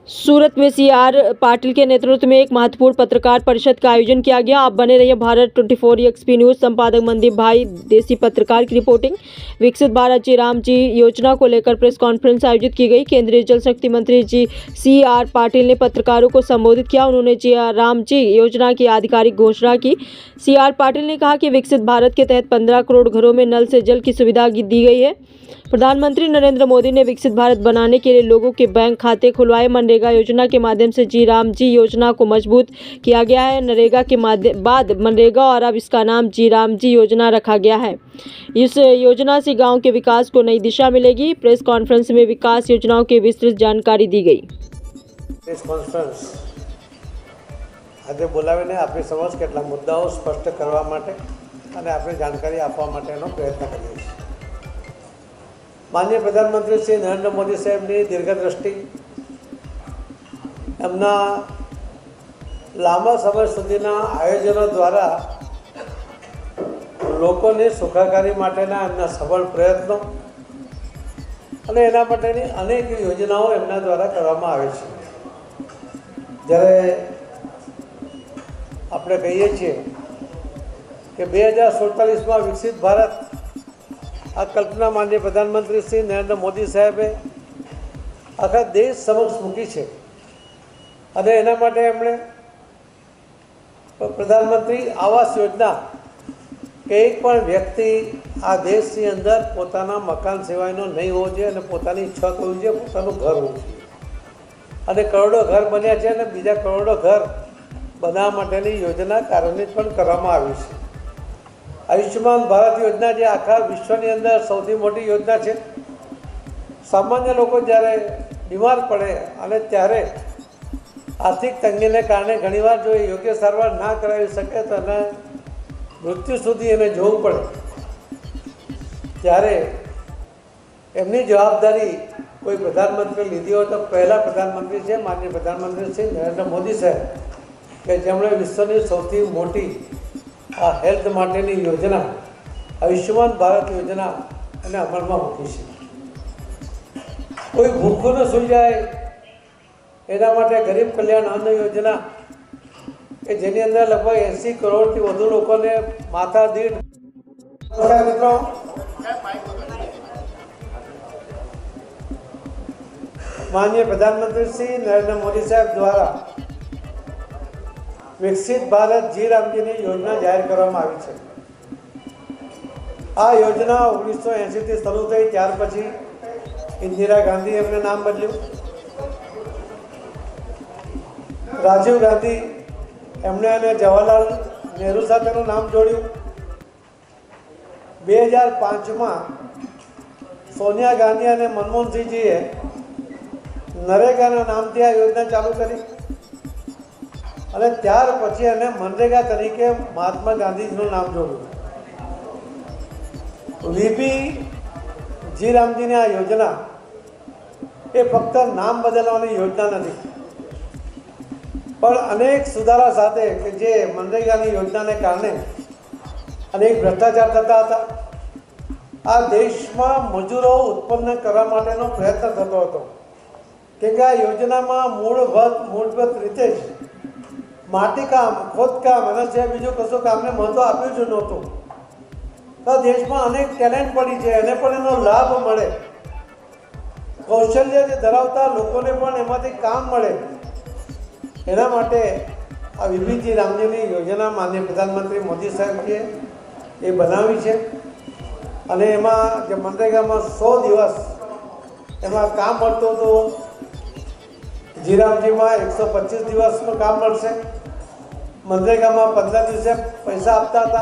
सूरत में सीआर पाटिल के नेतृत्व में एक महत्वपूर्ण पत्रकार परिषद का आयोजन किया गया। आप बने रहिए भारत 24 एक्सपी न्यूज। संपादक मनदीप भाई देसी पत्रकार की रिपोर्टिंग। विकसित भारत जी राम जी योजना को लेकर प्रेस कॉन्फ्रेंस आयोजित की गई। केंद्रीय जल शक्ति मंत्री जी सीआर पाटिल ने पत्रकारों को संबोधित किया। उन्होंने जी राम जी योजना की आधिकारिक घोषणा की। सीआर पाटिल ने कहा कि विकसित भारत के तहत 15 करोड़ घरों में नल से जल की सुविधा दी गई है। प्रधानमंत्री नरेंद्र मोदी ने विकसित भारत बनाने के लिए लोगों के बैंक खाते खुलवाए। मनरेगा योजना के माध्यम से जी राम जी योजना को मजबूत किया गया है। नरेगा के बाद मनरेगा और अब इसका नाम जी राम जी योजना रखा गया है। इस योजना से गांव के विकास को नई दिशा मिलेगी। प्रेस कॉन्फ्रेंस में विकास योजनाओं की विस्तृत जानकारी दी गई। प्रेस कॉन्फ्रेंस आज बोलावीने आपणी समक्ष કેટલા મુદ્દાઓ સ્પષ્ટ કરવા માટે અને આપણે જાણકારી આપવા માટેનો પ્રયત્ન કરીએ છીએ। माननीय प्रधानमंत्री श्री नरेंद्र मोदी साहेबની દીર્ઘદ્રષ્ટિ, એમના લાંબા સમય સુધીના આયોજનો દ્વારા લોકોની સુખાકારી માટેના એમના સફળ પ્રયત્નો અને એના માટેની અનેક યોજનાઓ એમના દ્વારા કરવામાં આવે છે। જ્યારે આપણે કહીએ છીએ કે 2047માં વિકસિત ભારત આ કલ્પના માનનીય પ્રધાનમંત્રી શ્રી નરેન્દ્ર મોદી સાહેબે આખા દેશ સમક્ષ મૂકી છે અને એના માટે એમણે પ્રધાનમંત્રી આવાસ યોજના કે એક પણ વ્યક્તિ આ દેશની અંદર પોતાના મકાન સિવાયનો નહીં હોવો જોઈએ અને પોતાની છત હોવી જોઈએ, પોતાનું ઘર હોવું જોઈએ અને કરોડો ઘર બન્યા છે અને બીજા કરોડો ઘર બનાવવા માટેની યોજના કાર્યાન્વિત પણ કરવામાં આવી છે। आयुष्मान भारत योजना जो आखा विश्वनी अंदर सौथी मोटी योजना है। सामान्य लोग जयरे बीमार पड़े अने त्यारे आर्थिक तंगी ने कारण घणीवार जो योग्य सारवार ना करावी सके तो मृत्यु सुधी एने जोवुं पड़े, त्यारे एमनी जवाबदारी कोई प्रधानमंत्री लीधी हो तो पहला प्रधानमंत्री है माननीय प्रधानमंत्री श्री नरेंद्र मोदी साहेब के जेमणे विश्वनी सौथी मोटी आ हेल्थ माटेनी योजना आयुष्मान भारत योजना एने अमलमां मूकी छे। कोई भूखो न सूई जाए एना माटे गरीब कल्याण अन्न योजना के जेनी अंदर लगभग 80 करोड़ थी वधु लोकोने माथा दीठ मित्रों माननीय प्रधानमंत्री श्री नरेंद्र मोदी साहेब द्वारा विकसित भारत जी रामजी की योजना जाहिर करवामां आवी छे। आ योजना 1980 थी शुरू थई, त्यार पछी इंदिरा गांधी एमने नाम बदल्युं, राजीव गांधी एमने जवाहरलाल नेहरू साथेनुं नाम जोड्युं। 2005 में सोनिया गांधी और मनमोहन सिंहजीए नरेगाना नामथी आ योजना चालू करी અને ત્યાર પછી એને મનરેગા તરીકે મહાત્મા ગાંધીજીનું નામ જોડ્યું। વીપી જી રામજીની આ યોજના એ ફક્ત નામ બદલવાની યોજના નથી, પણ અનેક સુધારા સાથે કે જે મનરેગાની યોજનાને કારણે અનેક ભ્રષ્ટાચાર થતા હતા। આ દેશમાં મજૂરો ઉત્પન્ન કરવા માટેનો પ્રયત્ન થતો હતો, કેમ કે આ યોજનામાં મૂળભૂત રીતે જ माटी काम खोदकाम અને જે બીજું કશું કામને મહત્વ આપ્યું જ નહોતું। તો દેશમાં અનેક ટેલેન્ટ પડી છે એને પણ એનો લાભ મળે, કૌશલ્ય જે ધરાવતા લોકોને પણ એમાંથી કામ મળે, એના માટે આ વીપીજી રામજીની યોજના માનનીય પ્રધાનમંત્રી મોદી સાહેબજીએ એ બનાવી છે અને એમાં જે મનરેગામાં 100 દિવસ એમાં કામ મળતું હતું, જીરામજીમાં 125 દિવસનું કામ મળશે, मनरेगा में 15 दिवसे पैसा आपता था,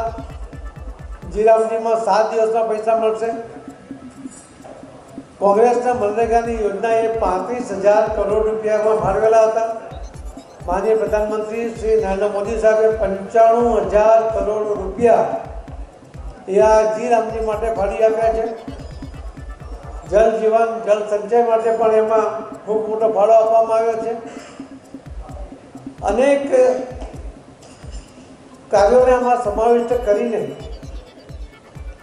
जीरामजी में 7 दिवस पैसा मळशे। कांग्रेस ने मनरेगा की योजना ये 35,000 करोड़ रुपया में फाळवेला था। माननीय प्रधानमंत्री श्री नरेंद्र मोदी साहेबे 95,000 करोड़ रुपया या जीरामजी माटे फाळी आप्या छे। जल जीवन जल संचय माटे पण एमां खूब मोटो फाळो आपवामां आव्यो छे। अनेक कार्यों ने आम समाविष्ट करीने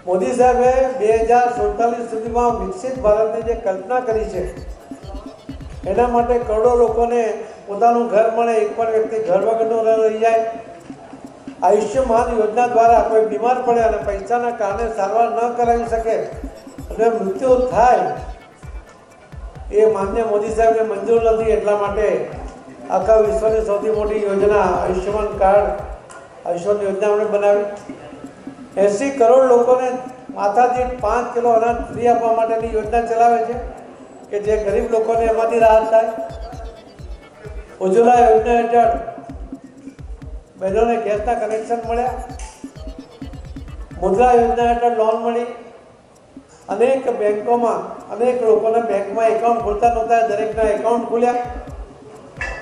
मोदी साहेबे 2047 सुधीमां विकसित भारत की कल्पना करी है એના માટે કરોડો લોકોને પોતાનું ઘર મળે, એક પણ વ્યક્તિ ઘર વગરનો ન રહી જાય. આયુષ્યમાન યોજના દ્વારા કોઈ બીમાર પડે અને પૈસાના કારણે સારવાર ન કરાવી શકે અને મૃત્યુ થાય, એ માન્ય મોદી સાહેબને મંજૂર નથી. એટલા માટે આખા વિશ્વની સૌથી મોટી યોજના આયુષ્યમાન કાર્ડ, આયુષ્યમાન યોજના આપણે બનાવી. 80 કરોડ લોકોને માથાદીઠ 5 કિલો અનાજ ફ્રી આપવા માટેની યોજના ચલાવે છે કે જે ગરીબ લોકોને એમાંથી રાહત થાય. ઉજ્જવલા યોજના હેઠળ બહેનોને ગેસના કનેક્શન મળ્યા. મુદ્રા યોજના હેઠળ લોન મળી. અનેક બેંકોમાં અનેક લોકોને બેંકમાં એકાઉન્ટ ખોલતા નહોતા, દરેકના એકાઉન્ટ ખુલ્યા.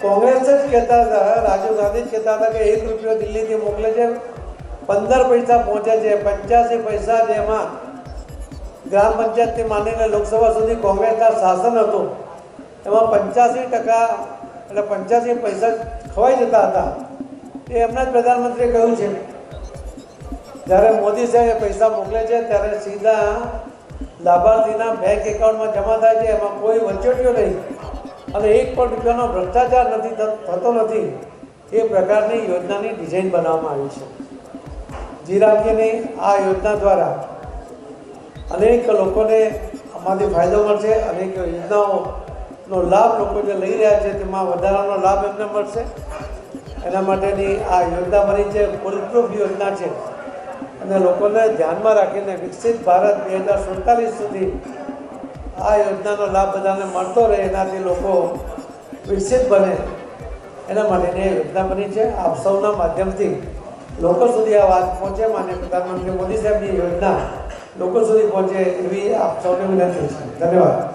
કોંગ્રેસ જ કહેતા હતા, રાજીવ ગાંધી જ કહેતા હતા કે 1 રૂપિયો દિલ્હીથી મોકલે છે, 15 પૈસા પહોંચે છે. 85 પૈસા જેમાં ગ્રામ પંચાયતથી માંડીને લોકસભા સુધી કોંગ્રેસના શાસન હતું, એમાં 85% એટલે 85 પૈસા ખવાઈ જતા હતા. એ એમના જ પ્રધાનમંત્રીએ કહ્યું છે. જ્યારે મોદી સાહેબ પૈસા મોકલે છે ત્યારે સીધા લાભાર્થીના બેંક એકાઉન્ટમાં જમા થાય છે, એમાં કોઈ વચોટિયો નહીં અને 1 પણ રૂપિયાનો ભ્રષ્ટાચાર થતો નથી. એ પ્રકારની યોજનાની ડિઝાઇન બનાવવામાં આવી છે. જીરામજીની આ યોજના દ્વારા અનેક લોકોને આમાંથી ફાયદો મળશે. અનેક યોજનાઓનો લાભ લોકો જે લઈ રહ્યા છે તેમાં વધારાનો લાભ એમને મળશે. એના માટેની આ યોજના બની છે, ફૂલપ્રૂફ યોજના છે અને લોકોને ધ્યાનમાં રાખીને વિકસિત ભારત 2047 સુધી આ યોજનાનો લાભ બધાને મળતો રહે, એનાથી લોકો વિકસિત બને, એના માટેની યોજના બની છે. આપ સૌના માધ્યમથી લોકો સુધી આ વાત પહોંચે, માન્ય પ્રધાનમંત્રી મોદી સાહેબની યોજના લોકો સુધી પહોંચે એવી આપ સૌને વિનંતી છે. ધન્યવાદ.